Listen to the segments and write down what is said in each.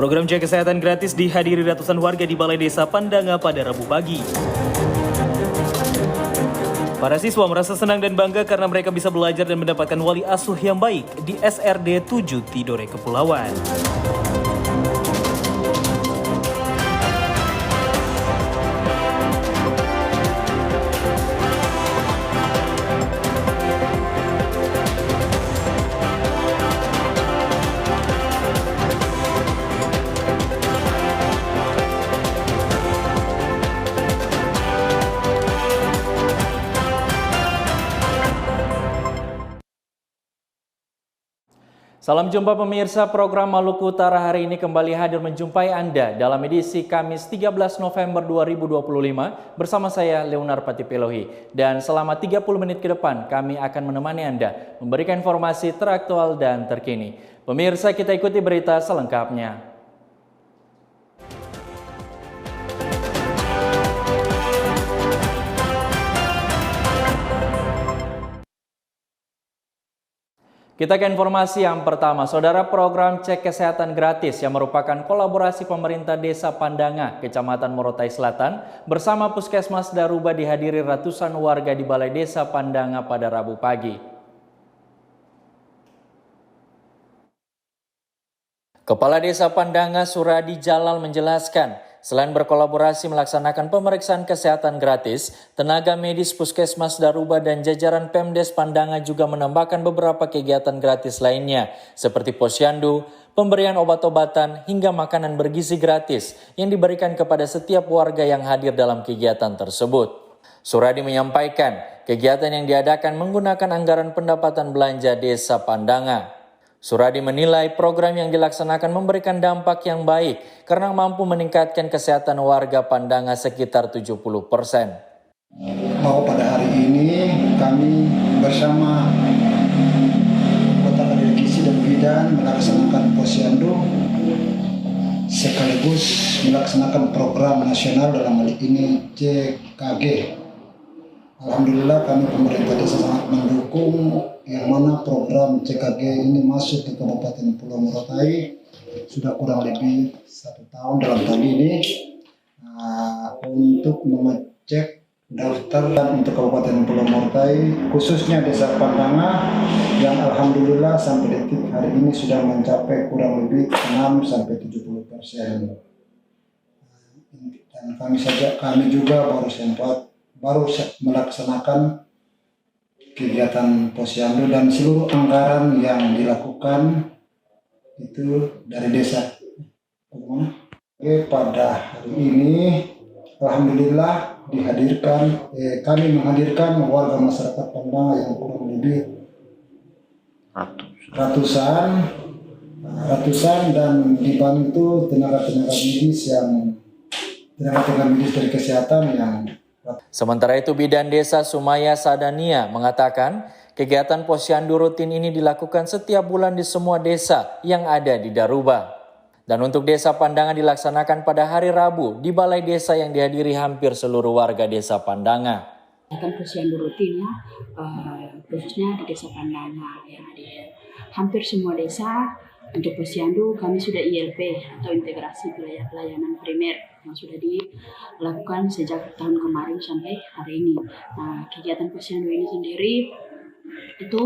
Program cek kesehatan gratis dihadiri ratusan warga di Balai Desa Pandanga pada Rabu pagi. Para siswa merasa senang dan bangga karena mereka bisa belajar dan mendapatkan wali asuh yang baik di SRD 7 Tidore Kepulauan. Salam jumpa pemirsa, program Maluku Utara hari ini kembali hadir menjumpai Anda dalam edisi Kamis 13 November 2025 bersama saya Leonar Patipelohi. Dan selama 30 menit ke depan kami akan menemani Anda memberikan informasi teraktual dan terkini. Pemirsa, kita ikuti berita selengkapnya. Kita ke informasi yang pertama, Saudara, program cek kesehatan gratis yang merupakan kolaborasi pemerintah Desa Pandanga, Kecamatan Morotai Selatan, bersama Puskesmas Daruba dihadiri ratusan warga di Balai Desa Pandanga pada Rabu pagi. Kepala Desa Pandanga Suradi Jalal menjelaskan, selain berkolaborasi melaksanakan pemeriksaan kesehatan gratis, tenaga medis Puskesmas Daruba dan jajaran Pemdes Pandanga juga menambahkan beberapa kegiatan gratis lainnya, seperti posyandu, pemberian obat-obatan, hingga makanan bergizi gratis yang diberikan kepada setiap warga yang hadir dalam kegiatan tersebut. Suradi menyampaikan, kegiatan yang diadakan menggunakan anggaran pendapatan belanja Desa Pandanga. Suradi menilai program yang dilaksanakan memberikan dampak yang baik karena mampu meningkatkan kesehatan warga Pandanga sekitar 70%. Bahwa pada hari ini kami bersama Kota Kadirkisi dan Bidan melaksanakan posyandu sekaligus melaksanakan program nasional dalam hal ini CKG. Alhamdulillah kami pemerintah desa sangat mendukung yang mana program CKG ini masuk ke Kabupaten Pulau Morotai sudah kurang lebih 1 tahun dalam tahun ini untuk mengecek daftar untuk Kabupaten Pulau Morotai khususnya Desa Pandanga yang alhamdulillah sampai detik hari ini sudah mencapai kurang lebih 6-70%. Dan kami juga baru melaksanakan kegiatan posyandu dan seluruh anggaran yang dilakukan itu dari desa. Pada hari ini alhamdulillah kami menghadirkan warga masyarakat Pandanga yang kurang lebih ratusan dan dibantu tenaga medis dari kesehatan yang. Sementara itu, Bidan Desa Sumaya Sadania mengatakan kegiatan posyandu rutin ini dilakukan setiap bulan di semua desa yang ada di Daruba. Dan untuk Desa Pandanga dilaksanakan pada hari Rabu di Balai Desa yang dihadiri hampir seluruh warga Desa Pandanga. Kegiatan posyandu rutin khususnya di Desa Pandanga yang hadir. Hampir semua desa untuk posyandu kami sudah ILP atau integrasi pelayanan primer yang sudah dilakukan sejak tahun kemarin sampai hari ini. Nah, kegiatan posyandu ini sendiri itu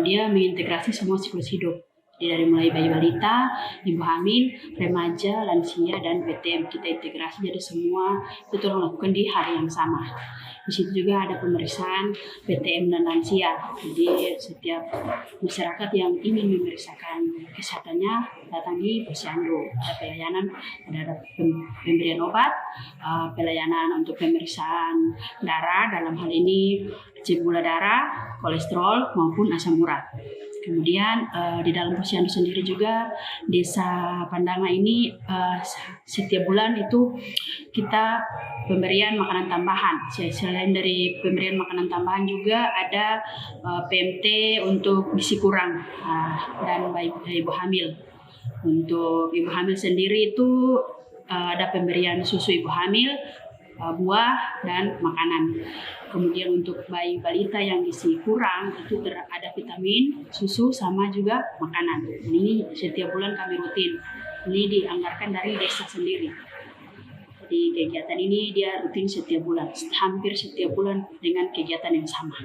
dia mengintegrasi semua siklus hidup. Dari mulai bayi balita, ibu hamil, remaja, lansia, dan PTM. Kita integrasi jadi semua itu lakukan di hari yang sama. Di situ juga ada pemeriksaan PTM dan lansia. Jadi setiap masyarakat yang ingin memeriksakan kesehatannya datang di posyandu. Ada pelayanan, ada pemberian obat, pelayanan untuk pemeriksaan darah, dalam hal ini cek gula darah, kolesterol maupun asam urat. Kemudian di dalam posyandu sendiri juga Desa Pandanga ini setiap bulan itu kita pemberian makanan tambahan. Selain dari pemberian makanan tambahan juga ada PMT untuk gizi kurang dan ibu hamil. Untuk ibu hamil sendiri itu ada pemberian susu ibu hamil, buah dan makanan. Kemudian untuk bayi balita yang gizi kurang itu ada vitamin, susu sama juga makanan. Ini setiap bulan kami rutin. Ini dianggarkan dari desa sendiri. Jadi kegiatan ini dia rutin setiap bulan, hampir setiap bulan dengan kegiatan yang sama.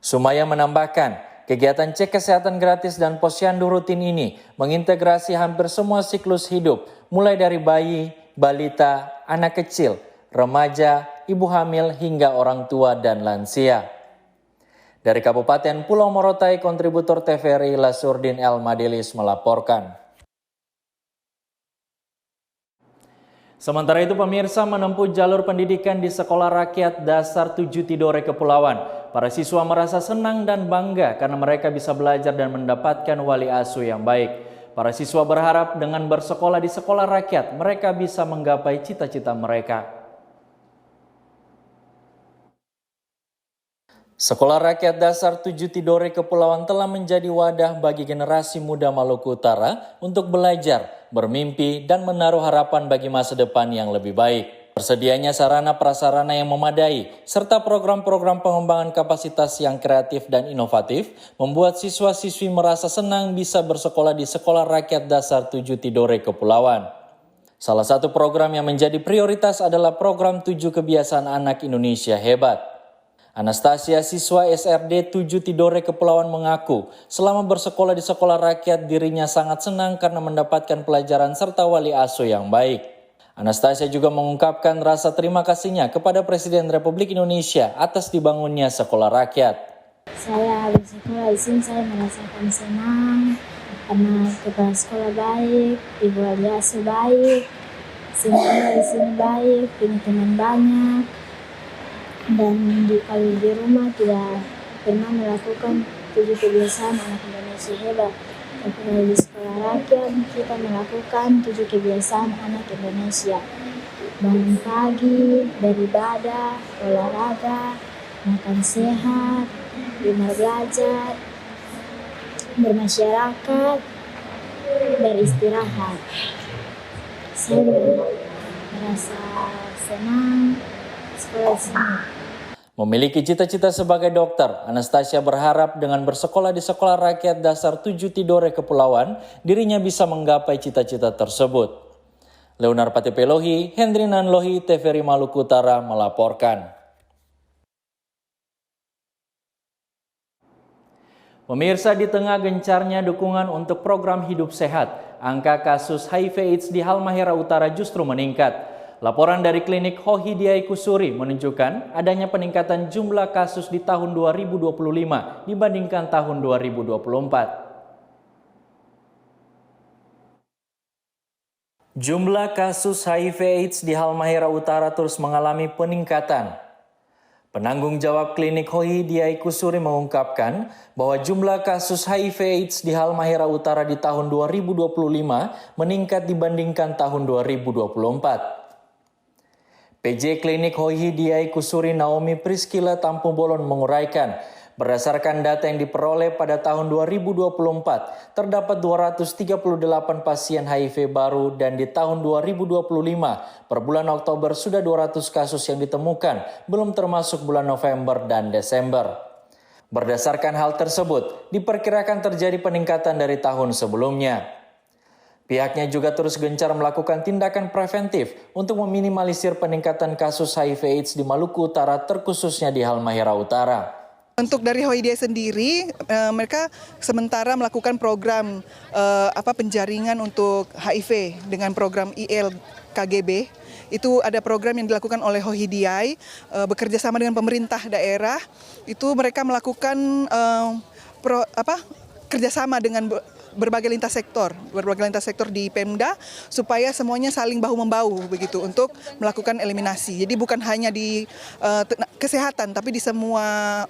Sumaya menambahkan, kegiatan cek kesehatan gratis dan posyandu rutin ini mengintegrasi hampir semua siklus hidup, mulai dari bayi, balita, anak kecil, remaja, ibu hamil, hingga orang tua dan lansia. Dari Kabupaten Pulau Morotai, kontributor TVRI Lasurdin El Madilis melaporkan. Sementara itu pemirsa menempuh jalur pendidikan di Sekolah Rakyat Dasar 7 Tidore Kepulauan. Para siswa merasa senang dan bangga karena mereka bisa belajar dan mendapatkan wali asuh yang baik. Para siswa berharap dengan bersekolah di sekolah rakyat mereka bisa menggapai cita-cita mereka. Sekolah Rakyat Dasar 7 Tidore Kepulauan telah menjadi wadah bagi generasi muda Maluku Utara untuk belajar, bermimpi, dan menaruh harapan bagi masa depan yang lebih baik. Tersedianya sarana prasarana yang memadai, serta program-program pengembangan kapasitas yang kreatif dan inovatif, membuat siswa-siswi merasa senang bisa bersekolah di Sekolah Rakyat Dasar 7 Tidore Kepulauan. Salah satu program yang menjadi prioritas adalah program 7 Kebiasaan Anak Indonesia Hebat. Anastasia, siswa SRD 7 Tidore Kepulauan mengaku selama bersekolah di sekolah rakyat dirinya sangat senang karena mendapatkan pelajaran serta wali asuh yang baik. Anastasia juga mengungkapkan rasa terima kasihnya kepada Presiden Republik Indonesia atas dibangunnya sekolah rakyat. Saya bersekolah di sini, saya merasakan senang karena kepala sekolah baik, ibu wali asuh baik, semuanya di sini baik, punya teman banyak. Dan kalau di rumah tidak pernah melakukan 7 kebiasaan anak Indonesia hebat. Tapi kalau di sekolah rakyat kita melakukan 7 kebiasaan anak Indonesia. Bangun pagi, beribadah, olahraga, makan sehat, belajar, bermasyarakat, beristirahat. Saya merasa senang sekolah di sini. Memiliki cita-cita sebagai dokter, Anastasia berharap dengan bersekolah di Sekolah Rakyat Dasar 7 Tidore Kepulauan, dirinya bisa menggapai cita-cita tersebut. Leonar Patipelohi, Hendri Nanlohi, TVRI Maluku Utara melaporkan. Pemirsa, di tengah gencarnya dukungan untuk program hidup sehat, angka kasus HIV/AIDS di Halmahera Utara justru meningkat. Laporan dari klinik Hohidiai Kusuri menunjukkan adanya peningkatan jumlah kasus di tahun 2025 dibandingkan tahun 2024. Jumlah kasus HIV/AIDS di Halmahera Utara terus mengalami peningkatan. Penanggung jawab klinik Hohidiai Kusuri mengungkapkan bahwa jumlah kasus HIV/AIDS di Halmahera Utara di tahun 2025 meningkat dibandingkan tahun 2024. PJ Klinik Hohidiai Kusuri Naomi Priskila Tampubolon menguraikan, berdasarkan data yang diperoleh pada tahun 2024, terdapat 238 pasien HIV baru dan di tahun 2025, per bulan Oktober sudah 200 kasus yang ditemukan, belum termasuk bulan November dan Desember. Berdasarkan hal tersebut, diperkirakan terjadi peningkatan dari tahun sebelumnya. Pihaknya juga terus gencar melakukan tindakan preventif untuk meminimalisir peningkatan kasus HIV/AIDS di Maluku Utara, terkhususnya di Halmahera Utara. Untuk dari Hohidiai sendiri, mereka sementara melakukan program penjaringan untuk HIV dengan program ILKGB. Itu ada program yang dilakukan oleh Hohidiai bekerja sama dengan pemerintah daerah. Itu mereka melakukan kerjasama dengan berbagai lintas sektor di Pemda supaya semuanya saling bahu-membahu begitu untuk melakukan eliminasi. Jadi bukan hanya di kesehatan tapi di semua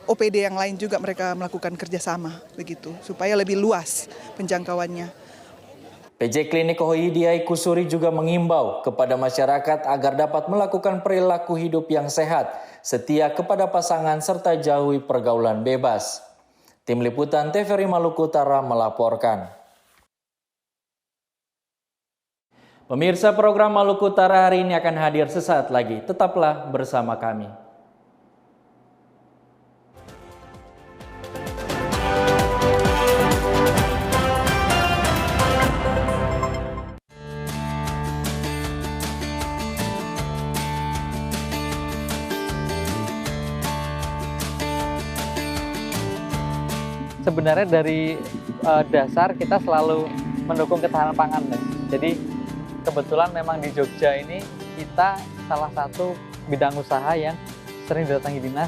OPD yang lain juga mereka melakukan kerjasama begitu supaya lebih luas penjangkauannya. PJ Klinik Hohidiai Kusuri juga mengimbau kepada masyarakat agar dapat melakukan perilaku hidup yang sehat, setia kepada pasangan serta jauhi pergaulan bebas. Tim Liputan TVRI Maluku Utara melaporkan. Pemirsa, program Maluku Utara hari ini akan hadir sesaat lagi. Tetaplah bersama kami. sebenarnya dari dasar kita selalu mendukung ketahanan pangan, Mas. Jadi kebetulan memang di Jogja ini kita salah satu bidang usaha yang sering didatangi dinas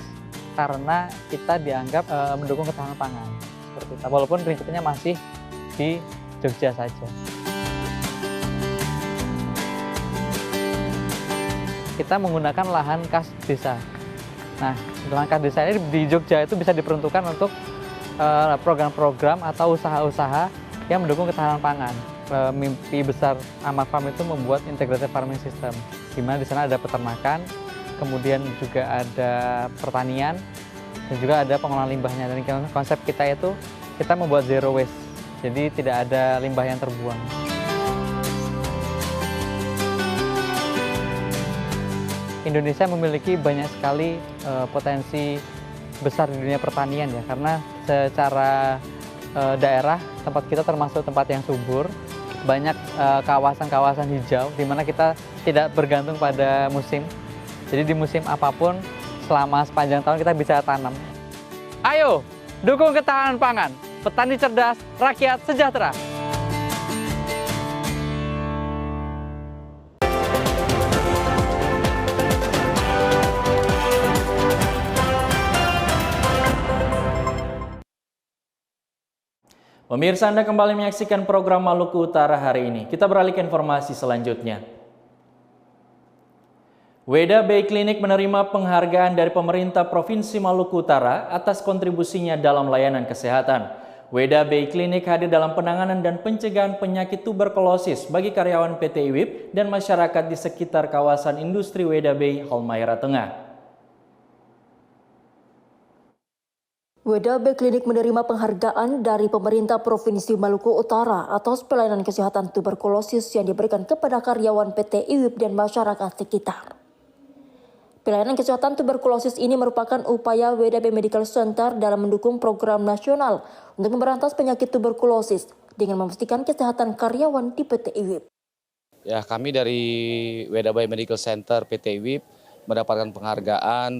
karena kita dianggap mendukung ketahanan pangan. Seperti itu. Walaupun prinsipnya masih di Jogja saja. Kita menggunakan lahan kas desa. Nah, lahan kas desa ini di Jogja itu bisa diperuntukkan untuk program-program atau usaha-usaha yang mendukung ketahanan pangan. Mimpi besar Amar Farm itu membuat integrated farming system, di mana di sana ada peternakan, kemudian juga ada pertanian, dan juga ada pengolahan limbahnya. Dan konsep kita itu kita membuat zero waste, jadi tidak ada limbah yang terbuang. Indonesia memiliki banyak sekali potensi besar di dunia pertanian ya, karena secara daerah tempat kita termasuk tempat yang subur, banyak kawasan-kawasan hijau di mana kita tidak bergantung pada musim. Jadi di musim apapun selama sepanjang tahun kita bisa tanam. Ayo, dukung ketahanan pangan. Petani cerdas, rakyat sejahtera. Pemirsa, Anda kembali menyaksikan program Maluku Utara hari ini. Kita beralih ke informasi selanjutnya. Weda Bay Clinic menerima penghargaan dari pemerintah Provinsi Maluku Utara atas kontribusinya dalam layanan kesehatan. Weda Bay Clinic hadir dalam penanganan dan pencegahan penyakit tuberkulosis bagi karyawan PT IWIP dan masyarakat di sekitar kawasan industri Weda Bay, Halmahera Tengah. Weda Bay Clinic menerima penghargaan dari pemerintah Provinsi Maluku Utara atas pelayanan kesehatan tuberkulosis yang diberikan kepada karyawan PT IWIP dan masyarakat sekitar. Pelayanan kesehatan tuberkulosis ini merupakan upaya Weda Bay Medical Center dalam mendukung program nasional untuk memberantas penyakit tuberkulosis dengan memastikan kesehatan karyawan di PT IWIP. Ya, kami dari Weda Bay Medical Center PT IWIP mendapatkan penghargaan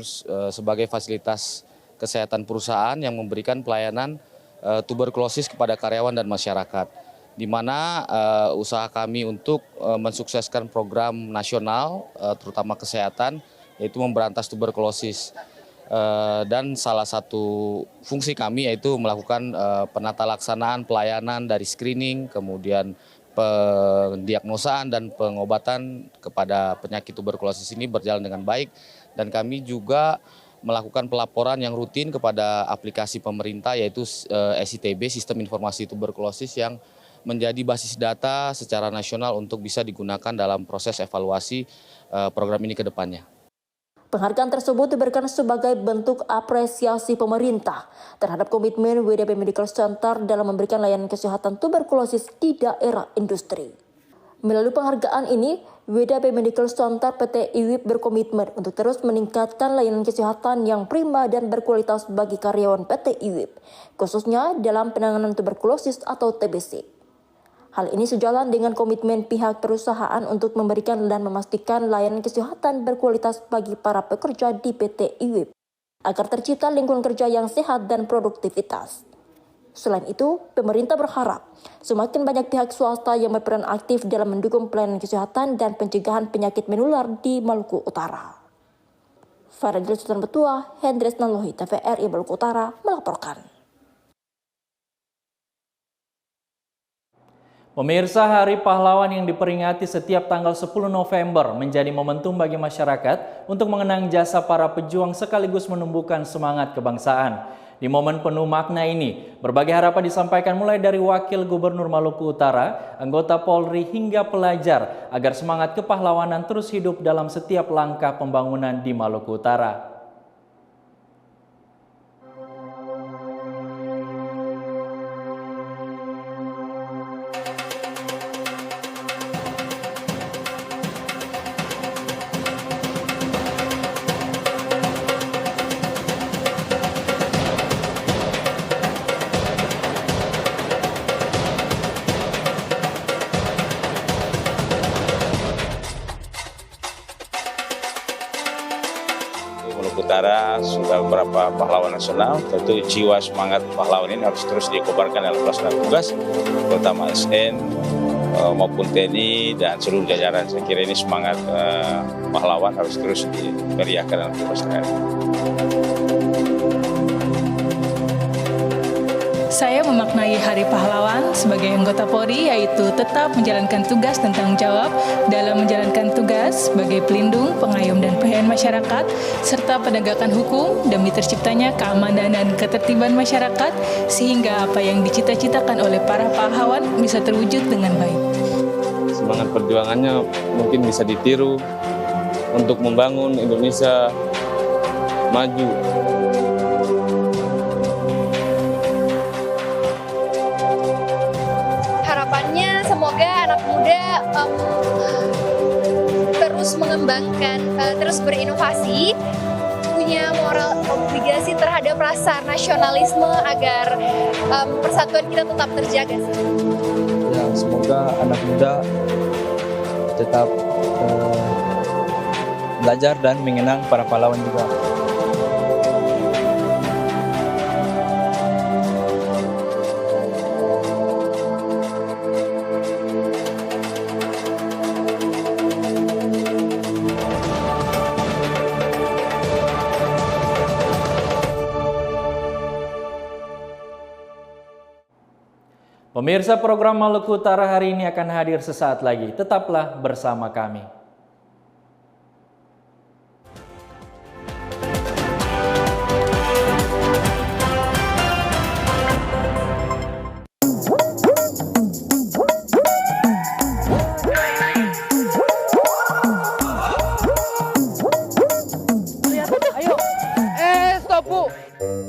sebagai fasilitas kesehatan perusahaan yang memberikan pelayanan tuberkulosis kepada karyawan dan masyarakat, di mana usaha kami untuk mensukseskan program nasional terutama kesehatan, yaitu memberantas tuberkulosis, dan salah satu fungsi kami yaitu melakukan penata laksanaan pelayanan dari screening, kemudian pendiagnosaan dan pengobatan kepada penyakit tuberkulosis ini berjalan dengan baik, dan kami juga melakukan pelaporan yang rutin kepada aplikasi pemerintah yaitu SITB, Sistem Informasi Tuberkulosis, yang menjadi basis data secara nasional untuk bisa digunakan dalam proses evaluasi program ini ke depannya. Penghargaan tersebut diberikan sebagai bentuk apresiasi pemerintah terhadap komitmen Weda Bay Medical Center dalam memberikan layanan kesehatan tuberkulosis di daerah industri. Melalui penghargaan ini, Weda Bay Medical Center PT IWIP berkomitmen untuk terus meningkatkan layanan kesehatan yang prima dan berkualitas bagi karyawan PT IWIP, khususnya dalam penanganan tuberkulosis atau TBC. Hal ini sejalan dengan komitmen pihak perusahaan untuk memberikan dan memastikan layanan kesehatan berkualitas bagi para pekerja di PT IWIP, agar tercipta lingkungan kerja yang sehat dan produktivitas. Selain itu, pemerintah berharap semakin banyak pihak swasta yang berperan aktif dalam mendukung pelayanan kesehatan dan pencegahan penyakit menular di Maluku Utara. Faradil Sultan Betua, Hendres Nalohi, TVRI Maluku Utara melaporkan. Pemirsa, Hari Pahlawan yang diperingati setiap tanggal 10 November menjadi momentum bagi masyarakat untuk mengenang jasa para pejuang sekaligus menumbuhkan semangat kebangsaan. Di momen penuh makna ini, berbagai harapan disampaikan mulai dari Wakil Gubernur Maluku Utara, anggota Polri hingga pelajar agar semangat kepahlawanan terus hidup dalam setiap langkah pembangunan di Maluku Utara. Maluku Utara sudah beberapa pahlawan nasional. Tentu jiwa semangat pahlawan ini harus terus dikobarkan dalam pelaksanaan tugas, terutama ASN maupun TNI dan seluruh jajaran. Saya kira ini semangat pahlawan harus terus dimeriahkan dalam pelaksanaan. Saya memaknai Hari Pahlawan sebagai anggota Polri, yaitu tetap menjalankan tugas dan tanggung jawab dalam menjalankan tugas sebagai pelindung, pengayom dan pelayan masyarakat, serta penegakan hukum demi terciptanya keamanan dan ketertiban masyarakat, sehingga apa yang dicita-citakan oleh para pahlawan bisa terwujud dengan baik. Semangat perjuangannya mungkin bisa ditiru untuk membangun Indonesia maju. Harapannya semoga anak muda terus mengembangkan, terus berinovasi, punya moral obligasi terhadap rasa nasionalisme agar persatuan kita tetap terjaga. Ya, semoga anak muda tetap belajar dan mengenang para pahlawan juga. Pemirsa, program Maluku Utara hari ini akan hadir sesaat lagi. Tetaplah bersama kami. Ayo, stop Bu.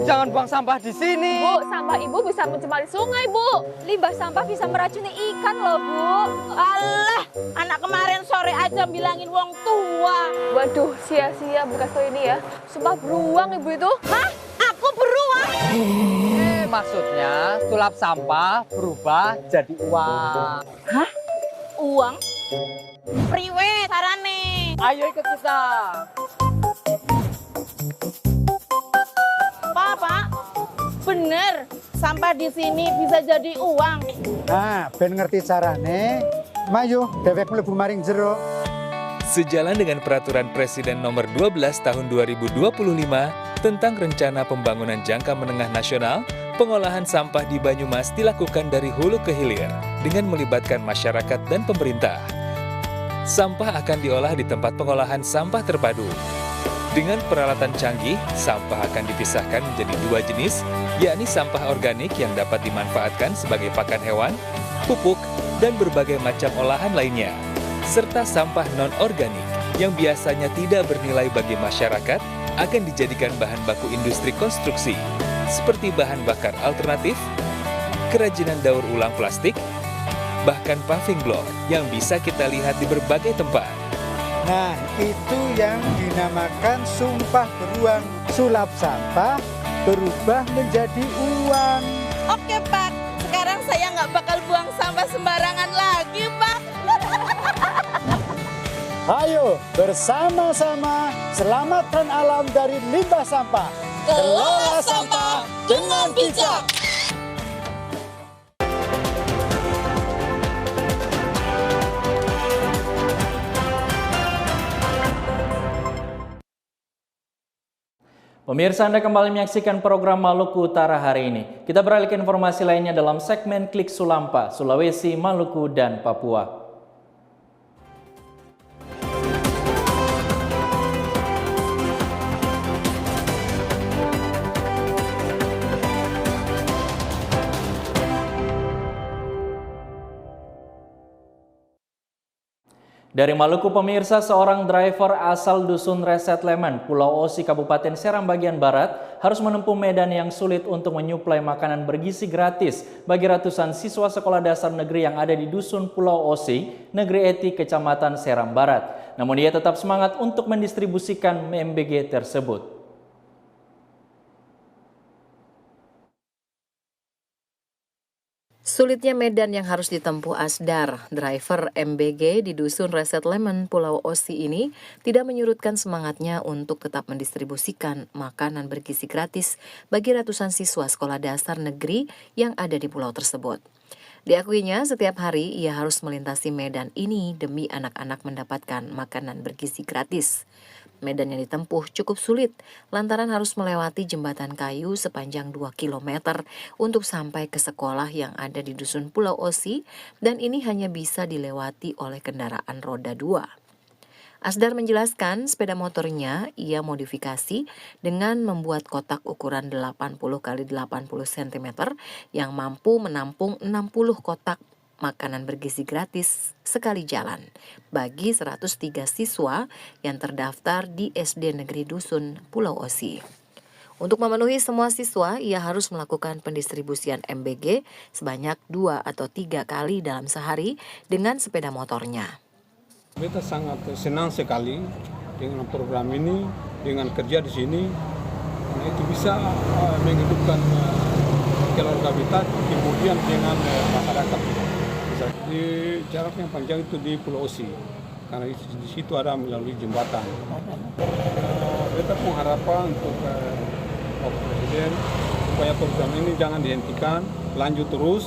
Jangan buang sampah di sini. Bu, sampah Ibu bisa mencemari sungai, Bu. Limbah sampah bisa meracuni ikan loh, Bu. Alah, anak kemarin sore aja bilangin wong tua. Waduh, sia-sia bekas ini ya. Sumpah beruang Ibu itu. Hah? Aku beruang? Maksudnya sulap sampah berubah jadi uang. Hah? Uang? Priwe sarane. Ayo ikut kita. Pak, bener sampah di sini bisa jadi uang. Nah, ben ngerti carane, mayu dewek mlebu maring jero. Sejalan dengan Peraturan Presiden Nomor 12 Tahun 2025 tentang Rencana Pembangunan Jangka Menengah Nasional, pengolahan sampah di Banyumas dilakukan dari hulu ke hilir dengan melibatkan masyarakat dan pemerintah. Sampah akan diolah di tempat pengolahan sampah terpadu. Dengan peralatan canggih, sampah akan dipisahkan menjadi dua jenis, yakni sampah organik yang dapat dimanfaatkan sebagai pakan hewan, pupuk, dan berbagai macam olahan lainnya, serta sampah non-organik yang biasanya tidak bernilai bagi masyarakat akan dijadikan bahan baku industri konstruksi, seperti bahan bakar alternatif, kerajinan daur ulang plastik, bahkan paving block yang bisa kita lihat di berbagai tempat. Nah, itu yang dinamakan sumpah beruang. Sulap sampah berubah menjadi uang. Oke Pak, sekarang saya nggak bakal buang sampah sembarangan lagi Pak. Ayo bersama-sama selamatkan alam dari limbah sampah. Kelola sampah dengan bijak. Pemirsa, Anda kembali menyaksikan program Maluku Utara hari ini. Kita beralih ke informasi lainnya dalam segmen Klik Sulampa, Sulawesi, Maluku, dan Papua. Dari Maluku, pemirsa, seorang driver asal Dusun Reset Leman, Pulau Osi, Kabupaten Seram bagian Barat, harus menempuh medan yang sulit untuk menyuplai makanan bergizi gratis bagi ratusan siswa sekolah dasar negeri yang ada di Dusun Pulau Osi, Negeri Eti, Kecamatan Seram Barat. Namun dia tetap semangat untuk mendistribusikan MBG tersebut. Sulitnya medan yang harus ditempuh Asdar, driver MBG di Dusun Reset Lemon, Pulau Osi ini tidak menyurutkan semangatnya untuk tetap mendistribusikan makanan bergizi gratis bagi ratusan siswa sekolah dasar negeri yang ada di pulau tersebut. Diakuinya, setiap hari ia harus melintasi medan ini demi anak-anak mendapatkan makanan bergizi gratis. Medan yang ditempuh cukup sulit lantaran harus melewati jembatan kayu sepanjang 2 km untuk sampai ke sekolah yang ada di Dusun Pulau Osi dan ini hanya bisa dilewati oleh kendaraan roda 2. Asdar menjelaskan sepeda motornya ia modifikasi dengan membuat kotak ukuran 80 x 80 cm yang mampu menampung 60 kotak makanan bergizi gratis sekali jalan bagi 103 siswa yang terdaftar di SD Negeri Dusun Pulau Osi. Untuk memenuhi semua siswa, ia harus melakukan pendistribusian MBG sebanyak 2 atau 3 kali dalam sehari dengan sepeda motornya. Kita sangat senang sekali dengan program ini, dengan kerja di sini. Nah, itu bisa menghidupkan keluarga kita, kemudian dengan masyarakat. Di jarak yang panjang itu di Pulau Osi, karena di situ ada melalui jembatan. Kita mengharapkan untuk Bapak Presiden supaya program ini jangan dihentikan, lanjut terus,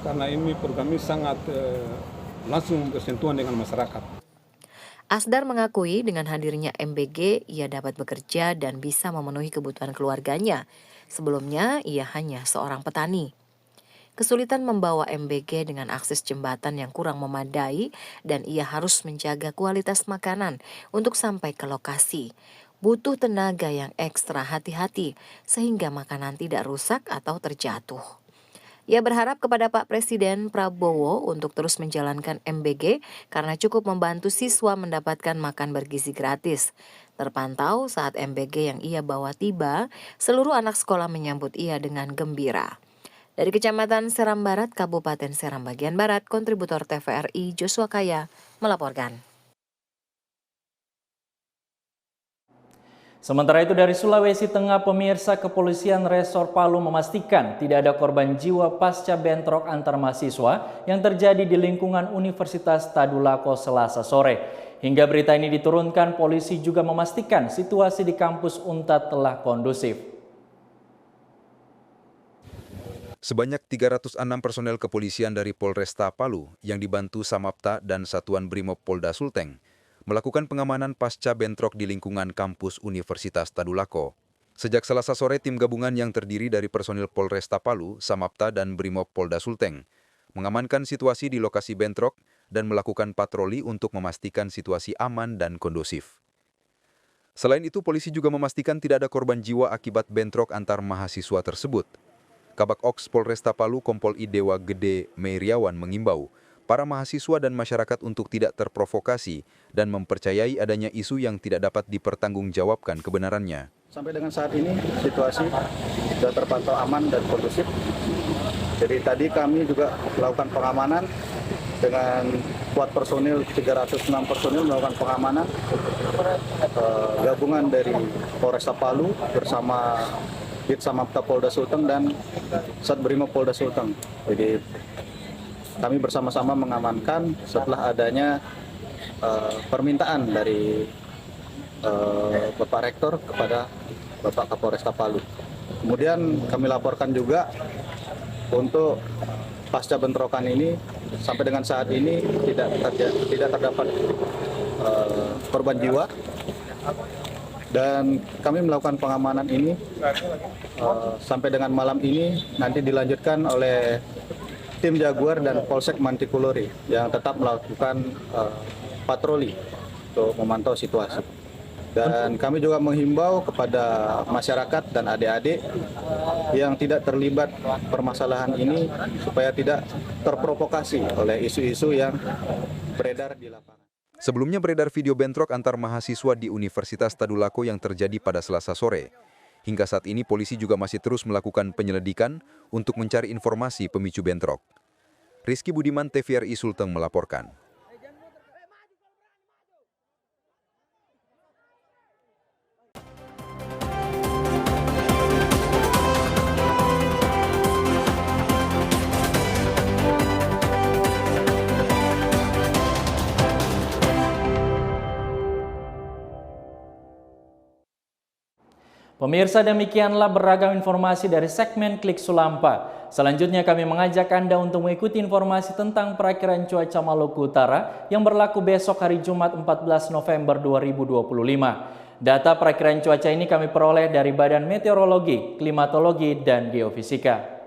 karena ini program ini sangat langsung bersentuhan dengan masyarakat. Asdar mengakui dengan hadirnya MBG, ia dapat bekerja dan bisa memenuhi kebutuhan keluarganya. Sebelumnya, ia hanya seorang petani. Kesulitan membawa MBG dengan akses jembatan yang kurang memadai dan ia harus menjaga kualitas makanan untuk sampai ke lokasi. Butuh tenaga yang ekstra hati-hati sehingga makanan tidak rusak atau terjatuh. Ia berharap kepada Pak Presiden Prabowo untuk terus menjalankan MBG karena cukup membantu siswa mendapatkan makan bergizi gratis. Terpantau saat MBG yang ia bawa tiba, seluruh anak sekolah menyambut ia dengan gembira. Dari Kecamatan Seram Barat, Kabupaten Seram bagian Barat, kontributor TVRI Joshua Kaya melaporkan. Sementara itu dari Sulawesi Tengah, pemirsa, Kepolisian Resor Palu memastikan tidak ada korban jiwa pasca bentrok antar mahasiswa yang terjadi di lingkungan Universitas Tadulako Selasa sore. Hingga berita ini diturunkan, polisi juga memastikan situasi di kampus UNTAD telah kondusif. Sebanyak 306 personel kepolisian dari Polresta Palu yang dibantu Samapta dan Satuan Brimob Polda Sulteng melakukan pengamanan pasca bentrok di lingkungan kampus Universitas Tadulako. Sejak Selasa sore, tim gabungan yang terdiri dari personil Polresta Palu, Samapta dan Brimob Polda Sulteng mengamankan situasi di lokasi bentrok dan melakukan patroli untuk memastikan situasi aman dan kondusif. Selain itu, polisi juga memastikan tidak ada korban jiwa akibat bentrok antar mahasiswa tersebut. Kabak Oks Polresta Palu Kompol I Dewa Gede Meiriawan mengimbau para mahasiswa dan masyarakat untuk tidak terprovokasi dan mempercayai adanya isu yang tidak dapat dipertanggungjawabkan kebenarannya. Sampai dengan saat ini situasi sudah terpantau aman dan kondusif. Jadi tadi kami juga melakukan pengamanan dengan kuat personil 306 personil melakukan pengamanan gabungan dari Polresta Palu bersama Samapta Polda Sulteng dan Satbrimob Polda Sulteng. Jadi kami bersama-sama mengamankan setelah adanya permintaan dari Bapak Rektor kepada Bapak Kapolresta Palu. Kemudian kami laporkan juga untuk pasca bentrokan ini sampai dengan saat ini tidak terdapat korban jiwa. Dan kami melakukan pengamanan ini sampai dengan malam ini nanti dilanjutkan oleh tim Jaguar dan Polsek Mantikulori yang tetap melakukan patroli untuk memantau situasi. Dan kami juga menghimbau kepada masyarakat dan adik-adik yang tidak terlibat permasalahan ini supaya tidak terprovokasi oleh isu-isu yang beredar di lapangan. Sebelumnya beredar video bentrok antar mahasiswa di Universitas Tadulako yang terjadi pada Selasa sore. Hingga saat ini polisi juga masih terus melakukan penyelidikan untuk mencari informasi pemicu bentrok. Rizky Budiman, TVRI Sulteng melaporkan. Pemirsa, demikianlah beragam informasi dari segmen Klik Sulampa. Selanjutnya kami mengajak Anda untuk mengikuti informasi tentang perakiraan cuaca Maluku Utara yang berlaku besok hari Jumat 14 November 2025. Data perakiraan cuaca ini kami peroleh dari Badan Meteorologi, Klimatologi, dan Geofisika.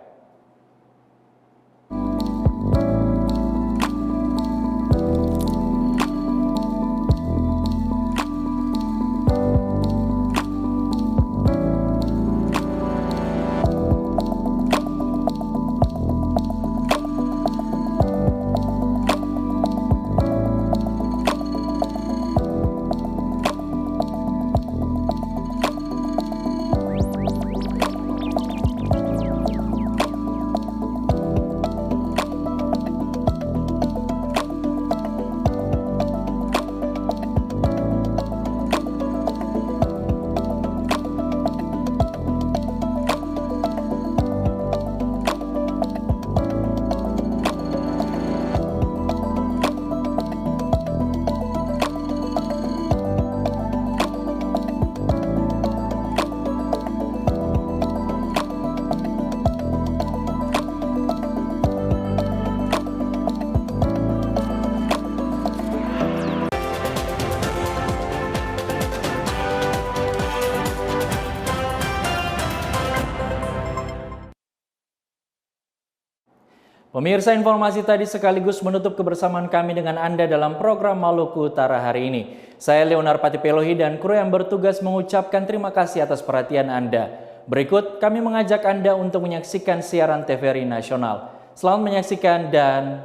Pemirsa, informasi tadi sekaligus menutup kebersamaan kami dengan Anda dalam program Maluku Utara hari ini. Saya Leonar Patipelohi dan kru yang bertugas mengucapkan terima kasih atas perhatian Anda. Berikut kami mengajak Anda untuk menyaksikan siaran TVRI Nasional. Selamat menyaksikan dan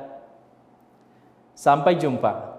sampai jumpa.